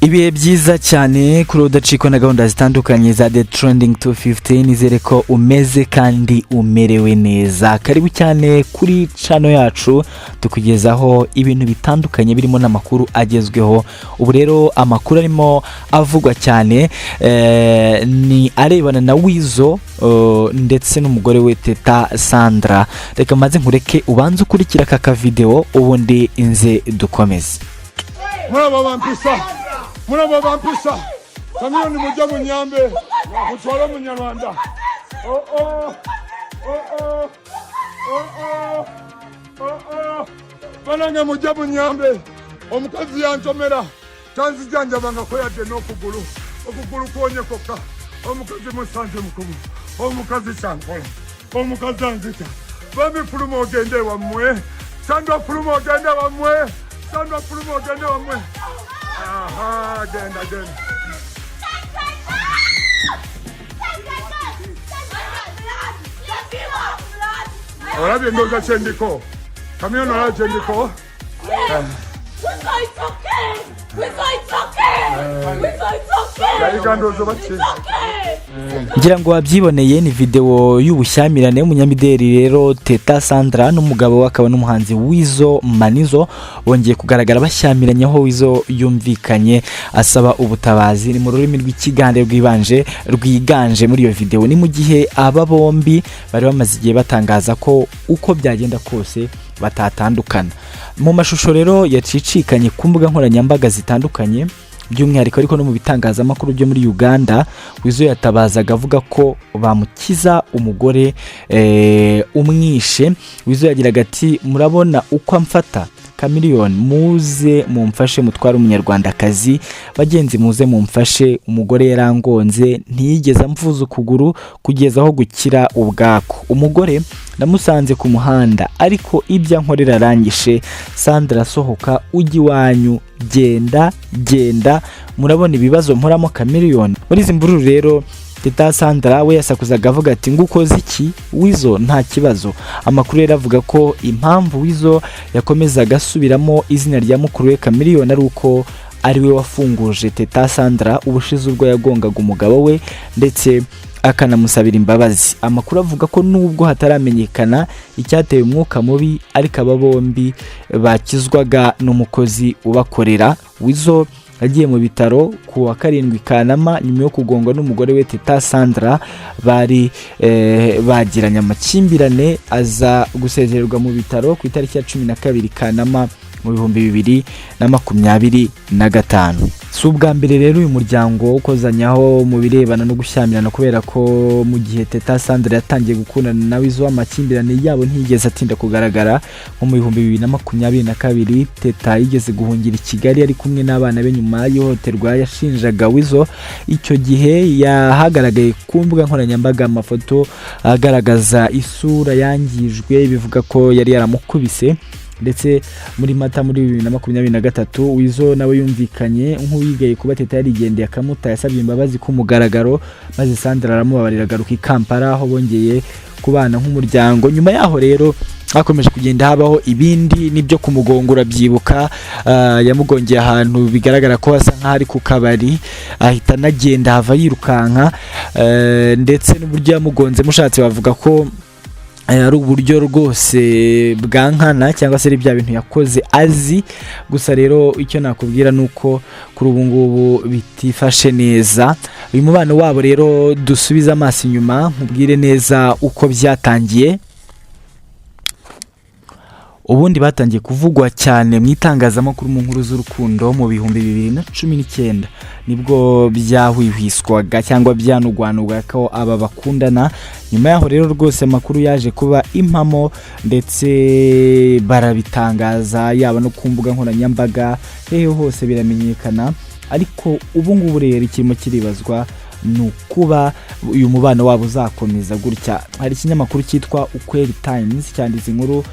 Ibihe byiza cyane kuri udacikwa na gahunda zitandukanye za The Trending 250. Nizere ko umeze kandi umerewe neza. Karibu cyane kuri channel yacu tukugezaho ibintu bitandukanye birimo n'amakuru agezweho. Ubu rero amakuru arimo avugwa cyane ni arebana na Weasel ndetse n'umugore we Teta Sandra. Reka maze nkureke ubanze ukurikira aka video ubundi inze dukomeze. Muraba bampisa kamyoni mujya mu Nyambe mutwara mu Nyarwanda bananga mujya mu Nyambe omukazi yanjomera tanzi janja banga ko yade no kuguru konye koka omukazi musanze mukubu omukazi sankola omukazi anzita bambi pulumo gende wamwe sandwa pulumo gende wamwe aha, again. Ora viendo da Cendiko. Camion ora Cendiko. Ngira ngo wabyiboneye ni video y'ubushyamirane y'umunyamideli rero Teta Sandra n'umugabo we akaba n'umuhanzi Weasel Manizo bongeye kugaragara bashyamiranye aho Weasel yumvikanye asaba ubutabazi. Ni mu rurimi rw'ikigande rwiganje muri iyo video. Ni mu gihe aba bombi bari bamaze igihe batangaza ko uko byagenda kose batatandukana. Mu mashusho rero yacicikanye ku mbuga nkoranyambaga zitandukanye by'umwihariko ariko no mu bitangazamakuru byo muri Uganda. Weasel yatabazaga avuga ko bamukiza umugore umwishe. Weasel yagiraga ati murabona uko amfata Chameleone, muze mumfashe mutwara umunyarwandakazi, bagenzi muze mumfashe, umugore yarangonze ntiyigeze amvuza ukuguru kugeza aho gukira ubwako. Umugore namusanze ku muhanda ariko ibya nkorera arangishe. Sandra sohoka ujyi wanyu, genda murabona ibibazo mporamo Chameleone. Muri izi mbururu rero Teta Sandra we yasakuzaga avuga ati ngukoze iki Weasel nta kibazo. Amakuru rero avuga ko impamvu Weasel yakomezaga asubiramo izina rya mukuru we Chameleone ari uko ari we wafunguje Teta Sandra ubushize ubwo yagongaga umugabo we ndetse akanamusabira imbabazi. Amakuru avuga ko nubwo hataramenyekana icyateye umwuka mubi ariko aba bombi bakizwaga n'umukozi ubakorera. Weasel agiye mu bitaro ku wa 7 Kanama nyuma yo kugongwa n'umugore we Teta Sandra bari bagiranye amakimbirane, aza gusezererwa mu bitaro ku itariki ya 12 Kanama mu 2025. Si ubwa mbere rero uyu muryango ukozanyaho mu birebana no gushyamirana, kubera ko mu gihe Teta Sandra yatangiye gukundana na Weasel amakimbirane yabo ntiyigeze atinda kugaragara. Mu 2022 Teta yigeze guhungira i Kigali ari kumwe n'abana be nyuma y'ihohoterwa yashinjaga Weasel. Icyo gihe yahagaragaye ku mbuga nkoranyambaga amafoto agaragaza isura yangijwe bivuga ko yari yaramukubise. Ndetse muri Mata muri 2023 Weasel nawe yumvikanye nk'uwigaye kuba Teta yarigendeye akamuta, yasabye imbabazi ku mugaragaro maze Sandra aramubabarira agaruka i Kampala aho bongeye kubana nk'umuryango. Nyuma yaho rero hakomeje kugenda habaho ibindi nibyo kumugongura byibuka. Yamugongeye ahantu bigaragara ko hasa nk'ari ku kabari, ahita nagenda hava yirukanka, ndetse n'uburyo yamugonze mushatse bavuga ko ari uburyo rwose bwankana cyangwa se bya bintu yakoze azi. Gusa rero icyo nakubwira nuko kuri ubu ngubu bitifashe neza uyu mubano wabo. Rero dusubiza amaso inyuma nkubwire neza uko byatangiye. Ubundi batangiye kuvugwa cyane mu itangazamakuru mu nkuru z'urukundo mu 2019 nibwo byahwihwiswaga cyangwa byanugwanugwa ko aba bakundana. Nyuma yaho rero rwose amakuru yaje kuba impamo ndetse barabitangaza yaba no ku mbuga nkoranyambaga hose biramenyekana. Ariko ubu ngubu rero ikirimo kiribazwa nukuba uyu mubano wabo uzakomeza gutya. Hari ikinyamakuru cyitwa Ukweli Times cyanditse inkuru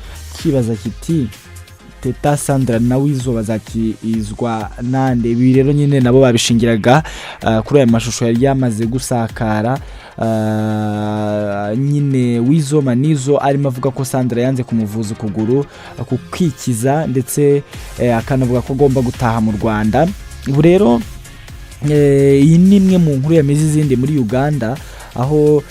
kibaza kiti Teta Sandra na Weasel bazakizwa nande. Ibi rero nyine nabo babishingiraga kuri aya mashusho yari yamaze gusakara. Nyine Weasel Manizo arimo avuga ko Sandra yanze kumuvuza ukuguru kukwikiza ndetse akanavuga ko agomba gutaha mu Rwanda. Ubu rero iyi ni imwe mu nkuru yamize izindi muri Uganda, aho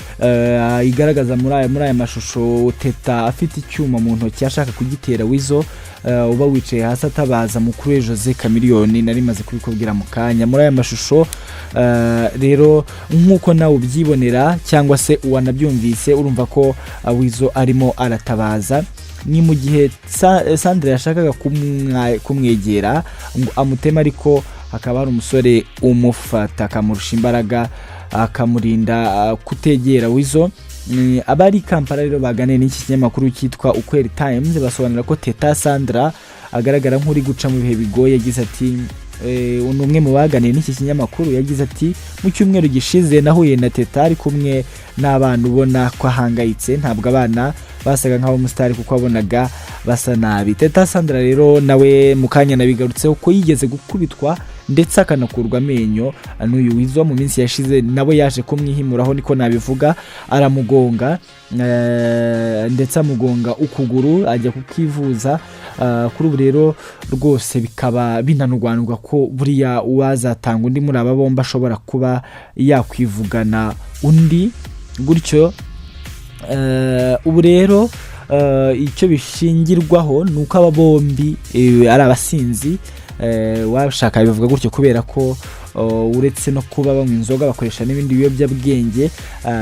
igaragaza muri aya mashusho Teta afite icyuma mu ntoki ashaka kugitera Weasel uba wicaye hasi atabaza mukuru we Jose Chameleone. nari maze kubikubwira mu kanya. Muri aya mashusho rero nk'uko nawe ubyibonera cyangwa se wanabyumvise, urumva ko Weasel arimo aratabaza. Ni mu gihe Sandra yashakaga kumwegera ngo amutema, ariko hakaba hari umusore umufata akamurusha imbaraga akamurinda kutegera Weasel. Abari Kampala rero baganiriye n'iki kinyamakuru cyitwa Ukweli Times basobanura ko Teta Sandra agaragara nk'uri guca mu bihe bigoye. Yagize ati umwe mu baganiriye n'iki kinyamakuru yagize ati mu cyumweru gishize nahuye na Teta ari kumwe n'abana ubona ko ahangayitse, ntabwo abana basaga nk'abo musitari kuko wabonaga basa nabi. Teta Sandra rero nawe mu kanya nabigarutseho ko yigeze gukubitwa ndetse akanakurwa amenyo n'uyu Weasel mu minsi yashize. nawe yaje kumwihimuraho niko nabivuga, aramugonga ndetse amugonga ukuguru ajya kukivuza. Kuri ubu rero rwose bikaba binanurwanurwa ko buriya uwazatanga undi muri aba bombi ashobora kuba yakwivugana undi gutyo. Ubu rero icyo bishingirwaho ni uko aba bombi ari abasinzi. Washaka bivuga gutyo kubera ko uretse no kuba banywa inzoga bakoresha n'ibindi biyobyabwenge.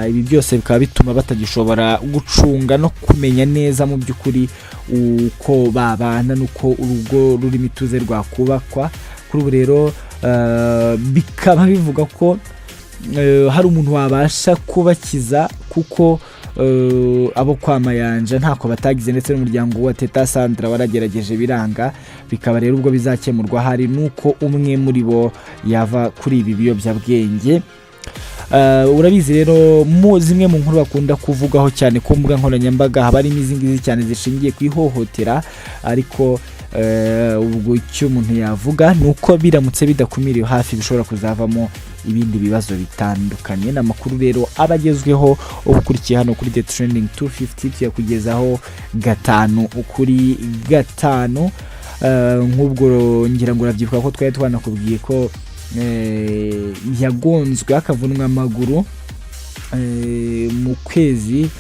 Ibi byose bikaba bituma batagishobora gucunga no kumenya neza mu by'ukuri uko babana n'uko urugo rurimo ituze rwakubakwa. Kuri ubu rero bikaba bivuga ko hari umuntu wabasha kubakiza, kuko abo kwa Mayanja ntako batagize, ndetse n'umuryango wa Teta Sandra waragerageje biranga. Bikaba rero ubwo bizakemurwa hari nuko umwe muri bo yava kuri ibi biyobyabwenge. Urabizi rero zimwe mu nkuru bakunda kuvugaho cyane ku mbuga nkoranyambaga haba harimo izi ngizi cyane zishingiye ku ihohotera, ariko ubwo icyo umuntu yavuga ni uko biramutse bidakumiriwe hafi bishobora kuzavamo ibindi bibazo bitandukanye. N'amakuru rero abagezweho ubukurikiye hano kuri The Trending 250 tuyakugezaho 5 kuri 5. Nk'ubwo ngira ngo urabyibuka ko twari twanakubwiye ko yagonzwe akavunwa amaguru mu kwezi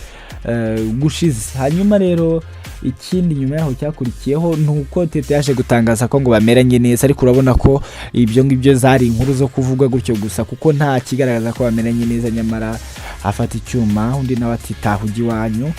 gushize. Hanyuma rero ikindi nyuma yaho cyakurikiyeho nuko Teta yaje gutangaza ko ngo bameranye neza, ariko urabona ko ibyo ngibyo zari inkuru zo kuvuga gutyo gusa, kuko nta kigaragaza ko bameranye neza. Nyamara afata icyuma undi nawe ati tahugi wanyu.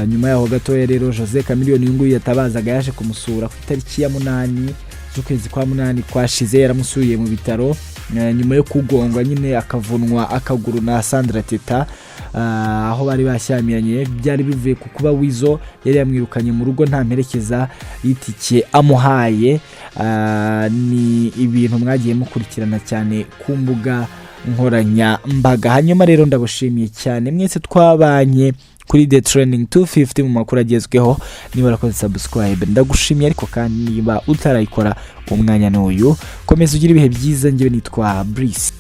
Nyuma yaho gatoya rero Jose Chameleone nguyu yatabazaga yaje kumusura ku itariki ya 8 z'ukwezi kwa 8 kwashize. Yaramusuye mu bitaro nyuma yo kugongwa nyine akavunwa akaguru na Sandra Teta, aho bari bashyamiranye. Byari bivuye ku kuba Weasel yari yamwirukanye mu rugo nta mperekeza y'itike amuhaye. Ni ibintu mwagiye mukurikirana cyane ku mbuga nkoranyambaga. Hanyuma rero ndabushimiye cyane mwese twabanye kuri The Trending 250 mu makuru agezweho. Niba urakoze subscribe ndagushimiye, ariko kandi niba utarayikora umwanya n'uyu komeza ugira ibihe byiza. Njyewe nitwa Brice.